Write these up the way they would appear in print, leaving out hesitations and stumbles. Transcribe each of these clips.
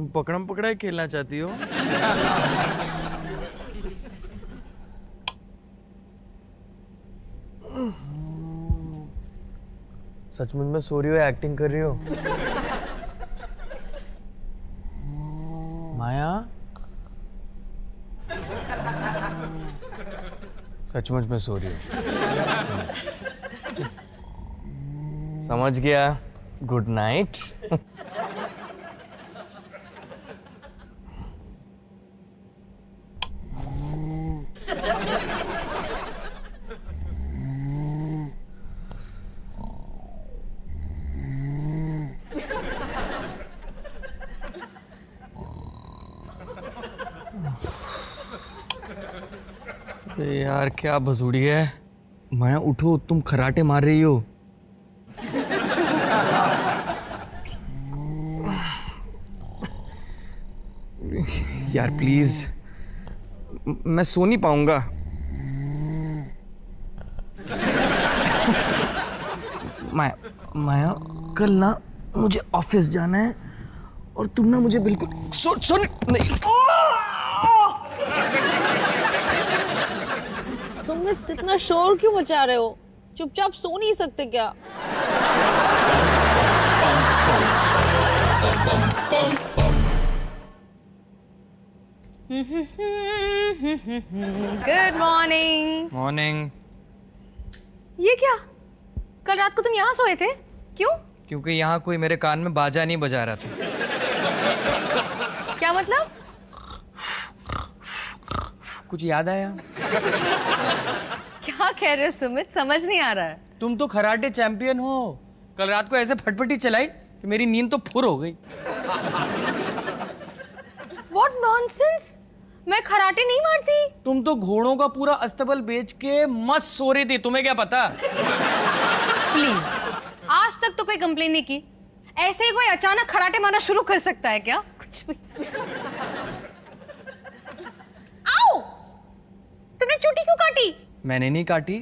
पकड़म पकड़ाई खेलना चाहती हो? सचमुच में सो रही हो या एक्टिंग कर रही हो? माया, सचमुच में सो रही हो? समझ गया। Good night. यार क्या भसूड़ी है। माया उठो, तुम खराटे मार रही हो। यार प्लीज, मैं सो नहीं पाऊंगा। माया, माया कल ना मुझे ऑफिस जाना है और तुम ना मुझे बिल्कुल सुन नहीं। सुमित, इतना शोर क्यों मचा रहे हो? चुपचाप सो नहीं सकते क्या? Good morning. मॉर्निंग। ये क्या? कल रात को तुम यहाँ सोए थे? क्यों? क्योंकि यहाँ कोई मेरे कान में बाजा नहीं बजा रहा था। क्या मतलब? कुछ याद आया? क्या कह रहे हो सुमित? समझ नहीं आ रहा है। तुम तो खराटे चैंपियन हो। कल रात को ऐसे फटफटी चलाई कि मेरी नींद तो फुर हो गई। What nonsense? मैं खराटे नहीं मारती। तुम तो घोड़ों का पूरा अस्तबल बेच के मस्त सो रही थी, तुम्हें क्या पता? प्लीज, आज तक तो कोई कंप्लेन नहीं की। ऐसे ही कोई अचानक खराटे मारना शुरू कर सकता है क्या? कुछ भी। आओ! तुमने चोटी क्यों काटी? मैंने नहीं काटी।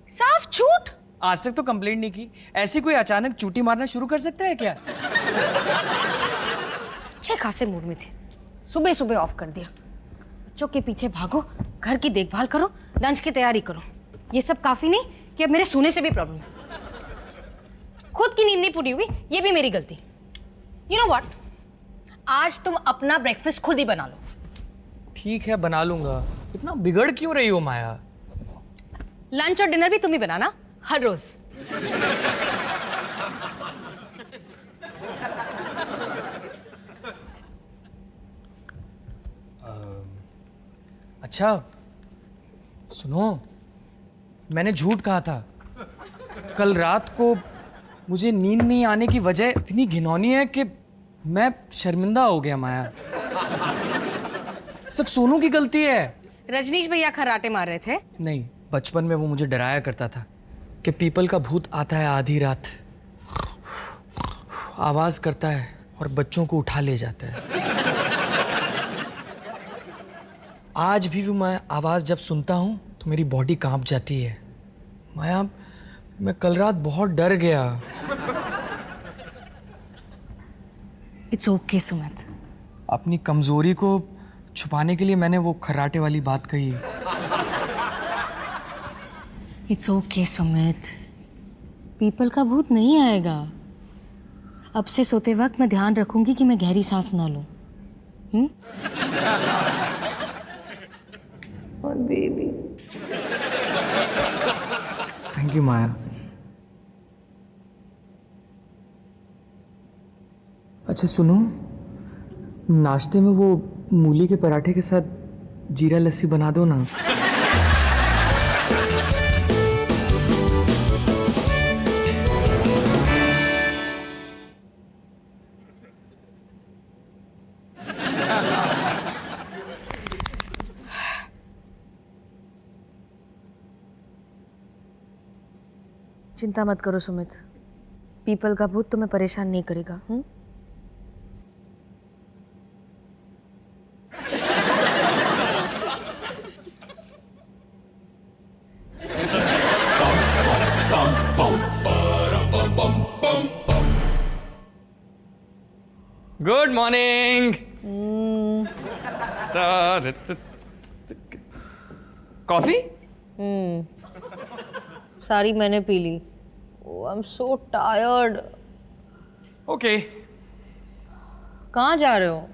साफ झूठ। आज तक तो कंप्लेंट नहीं की। ऐसी कोई अचानक चूटी मारना शुरू कर सकता है क्या? अच्छे खासे मूड में थे, सुबह सुबह ऑफ कर दिया। बच्चों के पीछे भागो, घर की देखभाल करो, लंच की तैयारी करो। ये सब काफी नहीं कि अब मेरे सोने से भी प्रॉब्लम है। खुद की नींद नहीं पूरी हुई, ये भी मेरी गलती। यू नो व्हाट, आज तुम अपना ब्रेकफास्ट खुद ही बना लो। ठीक है, बना लूंगा। इतना बिगड़ क्यों रही हो माया? लंच और डिनर भी तुम ही बनाना हर रोज। अच्छा सुनो, मैंने झूठ कहा था। कल रात को मुझे नींद नहीं आने की वजह इतनी घिनौनी है कि मैं शर्मिंदा हो गया माया। सब सोनू की गलती है। रजनीश भैया खराटे मार रहे थे। नहीं, बचपन में वो मुझे डराया करता था कि पीपल का भूत आता है आधी रात, आवाज करता है और बच्चों को उठा ले जाता है। आज भी मैं आवाज जब सुनता हूं तो मेरी बॉडी कांप जाती है। माया, मैं कल रात बहुत डर गया। It's okay Sumit. अपनी कमजोरी को छुपाने के लिए मैंने वो खर्राटे वाली बात कही। इट्स ओके सुमित, पीपल का भूत नहीं आएगा। अब से सोते वक्त मैं ध्यान रखूंगी कि मैं गहरी सांस ना लूं। और बेबी। थैंक यू माया। अच्छा सुनो, नाश्ते में वो मूली के पराठे के साथ जीरा लस्सी बना दो ना। चिंता मत करो सुमित, पीपल का भूत तुम्हें परेशान नहीं करेगा। Good morning. कॉफी? सारी मैंने पी ली। I am so tired. Okay. कहाँ जा रहे हो?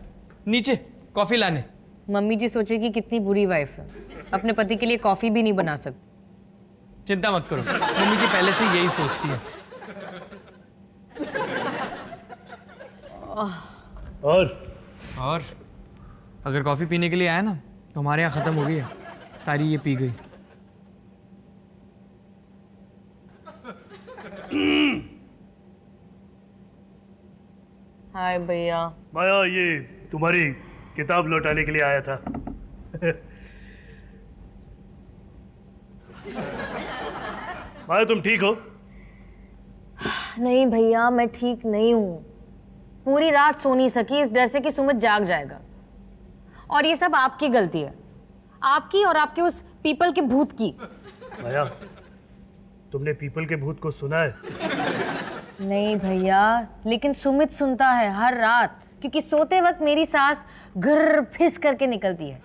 नीचे कॉफी लाने। मम्मी जी सोचेगी कितनी बुरी वाइफ है, अपने पति के लिए कॉफी भी नहीं बना सकती। चिंता मत करो, मम्मी जी पहले से यही सोचती है। और अगर कॉफी पीने के लिए आया ना तो हमारे यहाँ खत्म हो गई है, सारी ये पी गई। हाय भैया। माया, ये तुम्हारी किताब लौटाने के लिए आया था। माया, तुम ठीक हो? नहीं भैया, मैं ठीक नहीं हूँ। पूरी रात सो नहीं सकी इस डर से कि सुमित जाग जाएगा। और ये सब आपकी गलती है, आपकी और आपके उस पीपल के भूत की। माया, तुमने पीपल के भूत को सुना है? नहीं भैया, लेकिन सुमित सुनता है हर रात, क्योंकि सोते वक्त मेरी सांस घर फिस करके निकलती है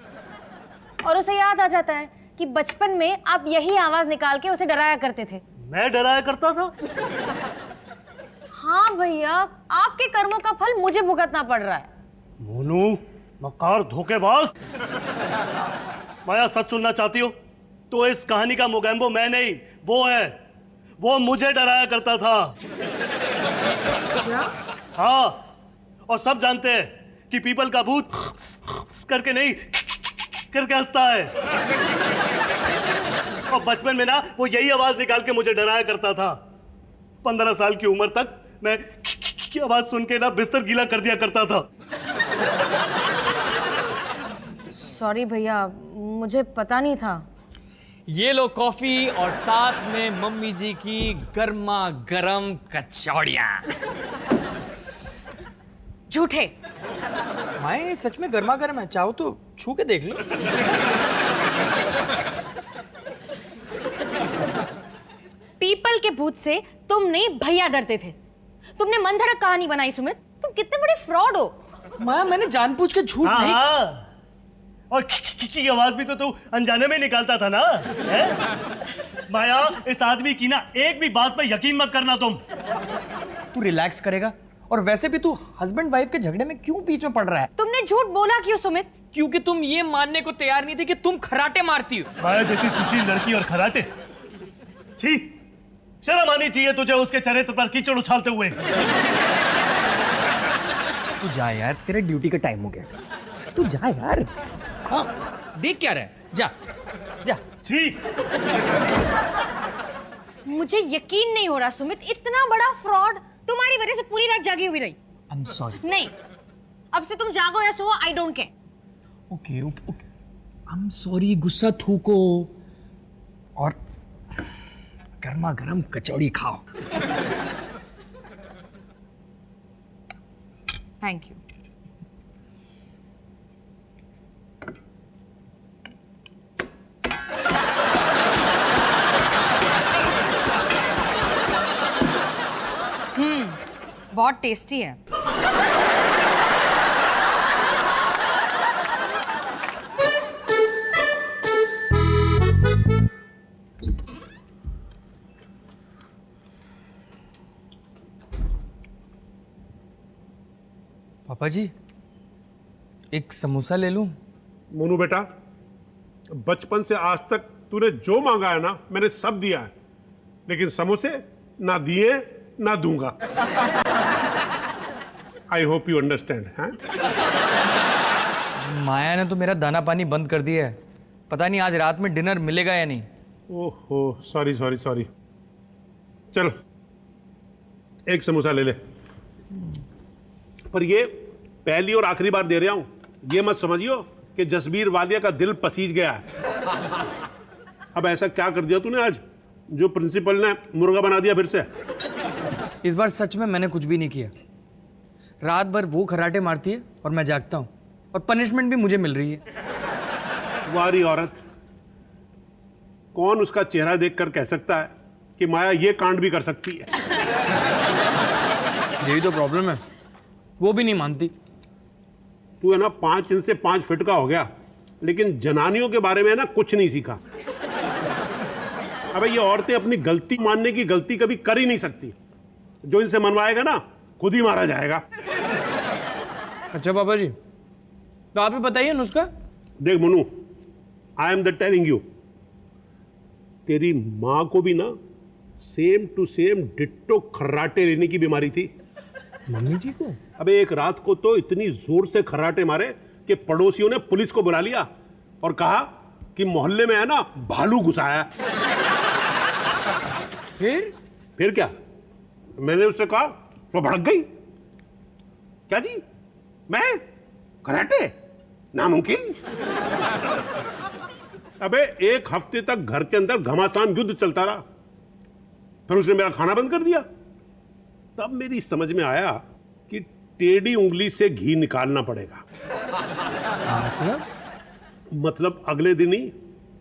और उसे याद आ जाता है कि बचपन में आप यही आवाज निकाल के उसे डराया करते थे। मैं डराया करता था? हाँ भैया, आपके कर्मों का फल मुझे भुगतना पड़ रहा है। मोनू, मक्कार, धोखेबाज। माया, सच सुनना चाहती हो तो इस कहानी का मोगैम्बो मैं नहीं, वो है। वो मुझे डराया करता था। क्या? हाँ, और सब जानते हैं कि पीपल का भूत करके नहीं करके हंसता है। और बचपन में ना वो यही आवाज निकाल के मुझे डराया करता था। 15 साल की उम्र तक मैं की आवाज सुन के ना बिस्तर गीला कर दिया करता था। सॉरी भैया, मुझे पता नहीं था। ये लो कॉफी और साथ में मम्मी जी की गर्मा गर्म कचौड़ियाँ। झूठे। माए सच में गर्मा गर्म है, चाहो तो छू के देख लो। पीपल के भूत से तुम नहीं भैया डरते थे। तुमने मन धड़क कहानी बनाई सुमित। तुम कितने बड़े फ्रॉड हो। माया, मैंने जानबूझ के झूठ नहीं। हाँ, और की आवाज भी तो तू अनजाने में निकालता था ना, है? माया, इस आदमी की ना एक भी बात पे यकीन मत करना तुम। तू रिलैक्स करेगा? और वैसे भी तू हस्बैंड वाइफ के झगड़े में क्यों बीच में पड़ रहा है? तुमने झूठ बोला क्यों सुमित? क्योंकि तुम ये मानने को तैयार नहीं थी कि तुम खराटे मारती हो। माया जैसी सुशील लड़की और खराटे, छी, शर्म आनी चाहिए तुझे उसके चरित्र पर कीचड़ उछालते हुए। तू जा यार, तेरे ड्यूटी का टाइम हो गया। तू जा यार। हाँ, देख क्या रहा है, जा जा। छी, मुझे यकीन नहीं हो रहा सुमित, इतना बड़ा फ्रॉड तुम्हारी वजह से पूरी रात जागी हुई रही। I am sorry. नहीं, अब से तुम जागो या सो, I don't care. Okay okay okay, I am sorry. गुस्सा थूको और गर्मा गर्म कचौड़ी खाओ। Thank you. बहुत टेस्टी है। पापा जी, एक समोसा ले लूं? मोनू बेटा, बचपन से आज तक तूने जो मांगा है ना, मैंने सब दिया है, लेकिन समोसे ना दिए ना दूंगा। I hope you understand. हैं? माया ने तो मेरा दाना पानी बंद कर दिया है। पता नहीं आज रात में डिनर मिलेगा या नहीं। ओहो, सॉरी सॉरी सॉरी। चलो एक समोसा ले ले, पर ये पहली और आखिरी बार दे रहा हूं। ये मत समझियो कि जसबीर वालिया का दिल पसीज गया है। अब ऐसा क्या कर दिया तूने आज जो प्रिंसिपल ने मुर्गा बना दिया फिर से? इस बार सच में मैंने कुछ भी नहीं किया। रात भर वो खराटे मारती है और मैं जागता हूँ, और पनिशमेंट भी मुझे मिल रही है। वारी औरत, कौन उसका चेहरा देखकर कह सकता है कि माया ये कांड भी कर सकती है? यही तो प्रॉब्लम है, वो भी नहीं मानती। तू है ना 5 इंच से 5 फीट का हो गया, लेकिन जनानियों के बारे में ना कुछ नहीं सीखा। अबे ये औरतें अपनी गलती मानने की गलती कभी कर ही नहीं सकती। जो इनसे मनवाएगा ना खुद ही मारा जाएगा। अच्छा पापा जी, तो आप ही बताइए नुस्खा। देख Manu, I am the telling you, तेरी माँ को भी ना सेम टू सेम डिट्टो खर्राटे लेने की बीमारी थी। मम्मी जी को? अबे एक रात को तो इतनी जोर से खर्राटे मारे कि पड़ोसियों ने पुलिस को बुला लिया और कहा कि मोहल्ले में है ना भालू घुसाया। फिर क्या, मैंने उससे कहा तो भड़क गई। क्या जी, मैं कराटे? नामुमकिन। अबे 1 हफ्ते तक घर के अंदर घमासान युद्ध चलता रहा, फिर उसने मेरा खाना बंद कर दिया। तब मेरी समझ में आया कि टेढ़ी उंगली से घी निकालना पड़ेगा। मतलब अगले दिन ही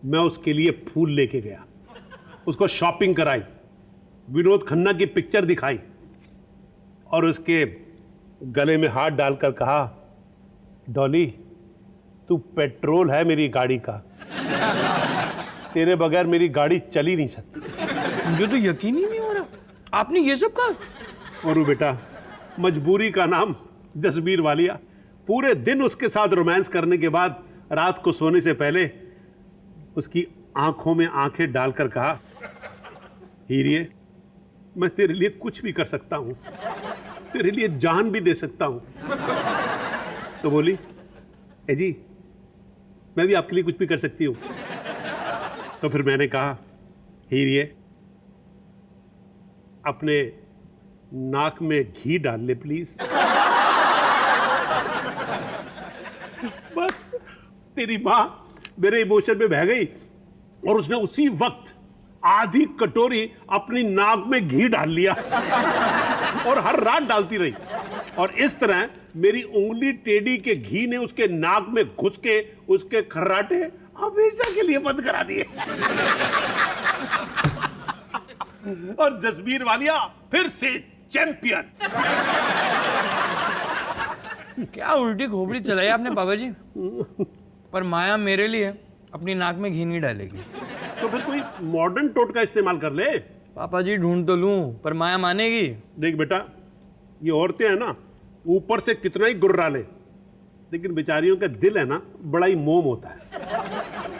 मैं उसके लिए फूल लेके गया, उसको शॉपिंग कराई, विनोद खन्ना की पिक्चर दिखाई और उसके गले में हाथ डालकर कहा, डॉली तू पेट्रोल है मेरी गाड़ी का, तेरे बगैर मेरी गाड़ी चल ही नहीं सकती। मुझे तो यकीन ही नहीं हो रहा आपने ये सब कहा। और बेटा, मजबूरी का नाम जसबीर वालिया। पूरे दिन उसके साथ रोमांस करने के बाद रात को सोने से पहले उसकी आंखों में आंखें डालकर कहा, हीरिए मैं तेरे लिए कुछ भी कर सकता हूं, तेरे लिए जान भी दे सकता हूं। तो बोली, ए जी मैं भी आपके लिए कुछ भी कर सकती हूं। तो फिर मैंने कहा, हीरिए अपने नाक में घी डाल ले प्लीज। बस तेरी मां मेरे इमोशन में बह गई और उसने उसी वक्त आधी कटोरी अपनी नाक में घी डाल लिया और हर रात डालती रही। और इस तरह मेरी उंगली टेढ़ी के घी ने उसके नाक में घुस के उसके खर्राटे हमेशा के लिए बंद करा दिए। और जसबीर वालिया फिर से चैंपियन। क्या उल्टी खोपड़ी चलाई आपने पापा जी। पर माया मेरे लिए अपनी नाक में घी नहीं डालेगी। तो फिर कोई मॉडर्न टोटका इस्तेमाल कर ले। पापा जी ढूंढ तो लूं, पर माया मानेगी? देख बेटा, ये औरतें हैं ना, ऊपर से कितना ही गुर्रा ले, लेकिन बेचारियों का दिल है ना बड़ा ही मोम होता है।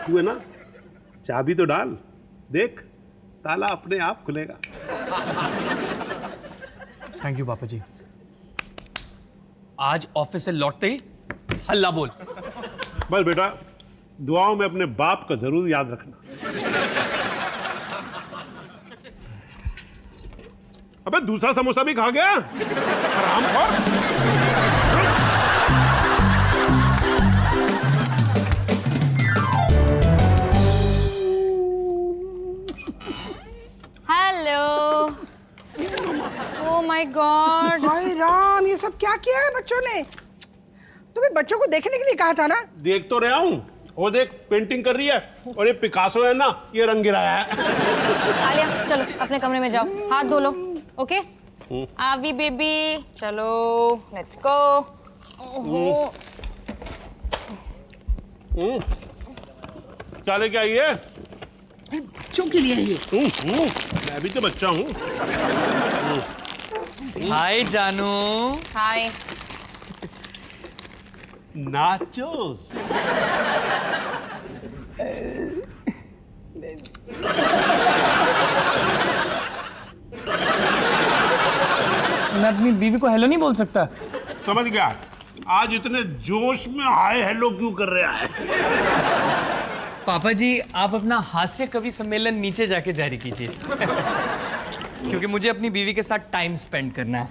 तू है ना चाबी तो डाल, देख ताला अपने आप खुलेगा। थैंक यू पापा जी। आज ऑफिस से लौटते ही हल्ला बोल। बस बेटा, दुआओं में अपने बाप का जरूर याद रखना। अबे दूसरा समोसा भी खा गया, हरामखोर। हेलो। Oh my god. हाय राम, ये सब क्या किया है बच्चों ने? तुम्हें बच्चों को देखने के लिए कहा था ना। देख तो रहा हूं, वो देख पेंटिंग कर रही है, और ये पिकासो है ना, ये रंग गिराया है। आलिया चलो अपने कमरे में जाओ, हाथ धो लो। ओके आवी बेबी, चलो लेट्स गो। ओहो क्या लेके आई है? बच्चों के लिए ये। मैं भी तो बच्चा हूँ। हाय जानू। हाय। नाचोस। मैं अपनी बीवी को हेलो नहीं बोल सकता? समझ गया। आज इतने जोश में हाय हेलो क्यों कर रहा है? पापा जी आप अपना हास्य कवि सम्मेलन नीचे जाके जारी कीजिए। क्योंकि मुझे अपनी बीवी के साथ टाइम स्पेंड करना है।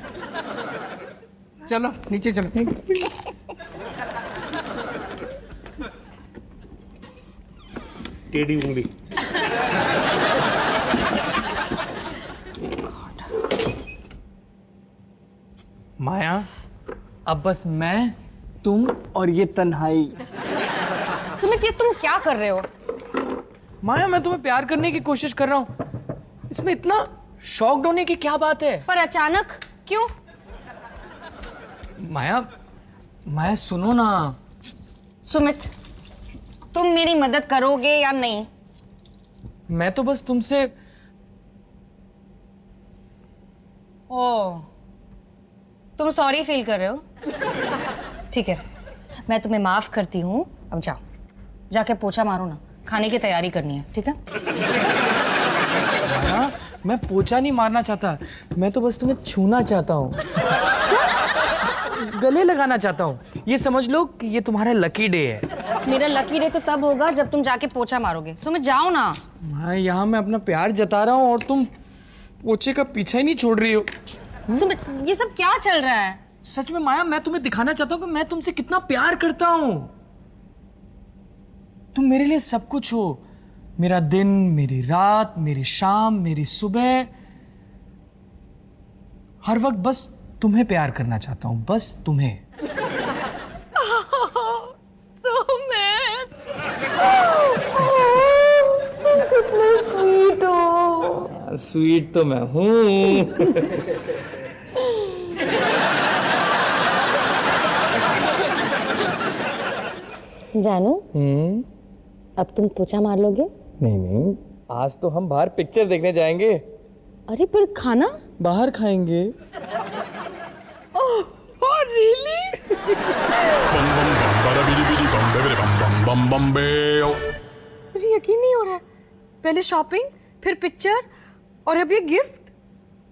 चलो नीचे चलो। टेढ़ी उंगली। माया अब बस मैं, तुम और ये तन्हाई। सुमित ये तुम क्या कर रहे हो? माया मैं तुम्हें प्यार करने की कोशिश कर रहा हूं, इसमें इतना शॉक्ड होने की क्या बात है? पर अचानक क्यों? माया, माया सुनो ना। सुमित, तुम मेरी मदद करोगे या नहीं? मैं तो बस तुमसे। ओह, तुम सॉरी फील कर रहे हो? ठीक है, मैं तुम्हें माफ करती हूँ। अब जाओ, जाके पोछा मारो ना, खाने की तैयारी करनी है, ठीक है? माया, मैं पोछा नहीं मारना चाहता, मैं तो बस तुम्हें छूना चाहता हूँ। गले लगाना चाहता हूँ। ये समझ लो कि ये तुम्हारा लकी डे है। मेरा लकी डे तो तब होगा जब तुम जाके पोछा मारोगे। सुमित जाओ ना। यहाँ मैं अपना प्यार जता रहा हूँ और तुम पोछे का पीछा ही नहीं छोड़ रही हो। सुमित, ये सब क्या चल रहा है? सच में माया, मैं तुम्हें दिखाना चाहता हूँ कि मैं तुमसे कितना प्यार करता हूँ। तुम मेरे लिए सब कुछ हो। मेरा दिन, मेरी रात, मेरी शाम, मेरी सुबह, हर वक्त बस तुम्हें प्यार करना चाहता हूँ, बस तुम्हें। सुमित, कितना स्वीट हो। स्वीट तो मैं हूँ। जानू, अब तुम पोछा मार लोगे? नहीं नहीं, आज तो हम बाहर पिक्चर देखने जाएंगे। अरे पर खाना? बाहर खाएंगे। Oh really? मुझे यकीन नहीं हो रहा है। पहले शॉपिंग, फिर पिक्चर और अब ये gift.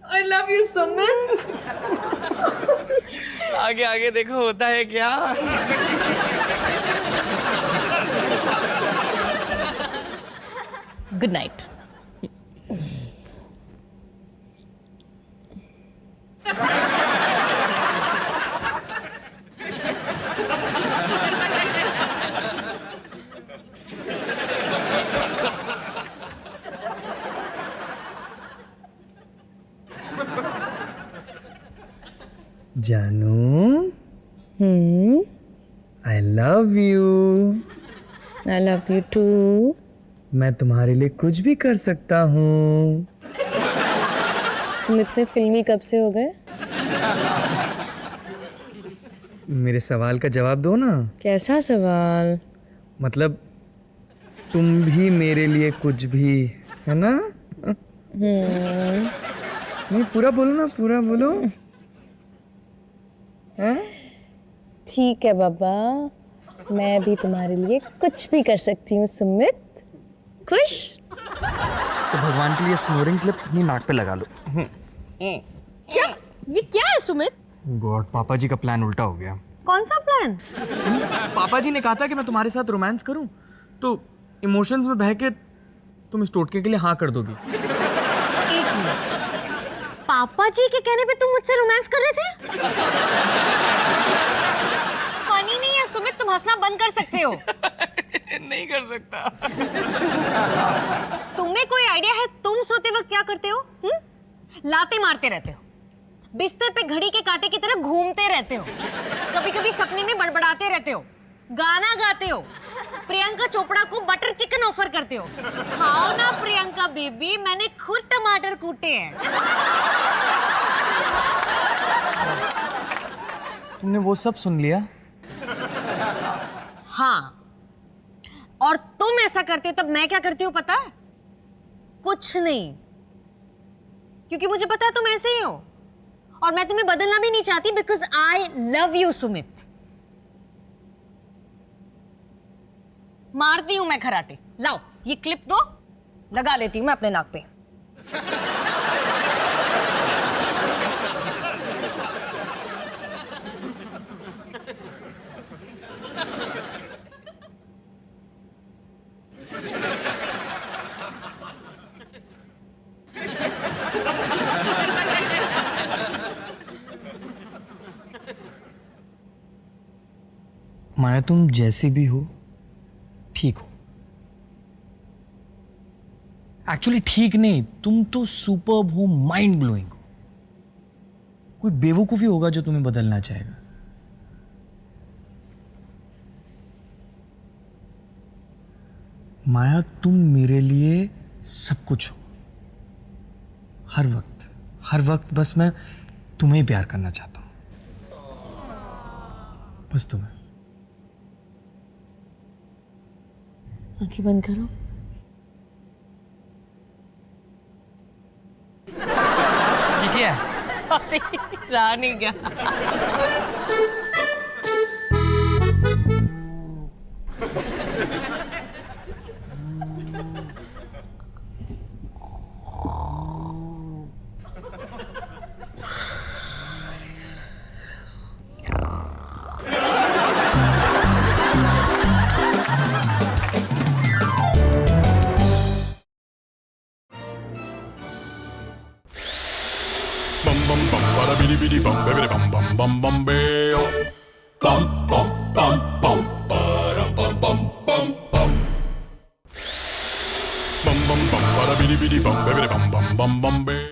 I love you Sumit. आगे आगे देखो होता है क्या। Good night. जानू, I love you. I love you too. मैं तुम्हारे लिए कुछ भी कर सकता हूँ। तुम इतने फिल्मी कब से हो गए? मेरे सवाल का जवाब दो ना। कैसा सवाल? मतलब तुम भी मेरे लिए कुछ भी, है ना? नहीं, पूरा बोलो ना, पूरा बोलो। ठीक है बाबा, मैं भी तुम्हारे लिए कुछ भी कर सकती हूँ सुमित। खुश? तो भगवान के लिए स्नोरिंग क्लिप अपनी नाक पे लगा लो। क्या? ये क्या है सुमित? गॉड, पापा जी का प्लान उल्टा हो गया। कौन सा प्लान? पापा जी ने कहा था कि मैं तुम्हारे साथ रोमांस करूं, तो इमोशंस में बह के तुम इस टोटके के लिए हाँ कर दोगी। एक मिनट, पापा जी के कहने पे तुम मुझसे रोमांस कर रहे थे? फनी नहीं है सुमित, तुम हंसना बंद कर सकते हो। नहीं कर सकता। तुम्हें कोई आइडिया है तुम सोते वक्त क्या करते हो? लाते मारते रहते हो, बिस्तर पे घड़ी के कांटे की तरह घूमते रहते हो, कभी कभी सपने में बड़बड़ाते रहते हो, गाना गाते हो, प्रियंका चोपड़ा को बटर चिकन ऑफर करते हो। खाओ ना प्रियंका बेबी, मैंने खुद टमाटर कूटे हैं। तुमने वो सब सुन लिया? हाँ, और तुम ऐसा करते हो तब मैं क्या करती हूँ पता है? कुछ नहीं, क्योंकि मुझे पता है तुम ऐसे ही हो और मैं तुम्हें बदलना भी नहीं चाहती, because I love you Sumit. मारती हूं मैं खराटे। लाओ ये क्लिप दो, लगा लेती हूं मैं अपने नाक पे। माया, तुम जैसी भी हो ठीक हो। एक्चुअली ठीक नहीं, तुम तो सुपर्ब हो, माइंड ब्लोइंग हो। कोई बेवकूफी होगा जो तुम्हें बदलना चाहेगा। माया, तुम मेरे लिए सब कुछ हो। हर वक्त बस मैं तुम्हें ही प्यार करना चाहता हूं। बस तुम्हें। आंखें बंद करो। ये क्या है? सॉरी, रहा नहीं गया। Bum bum bum bada bidi bidi bum baby bum bum bum bum beo. Bum bum bum bum bada bum bum bum bum. Bum bum bum bada bidi bidi bum baby bum bum bum bum beo.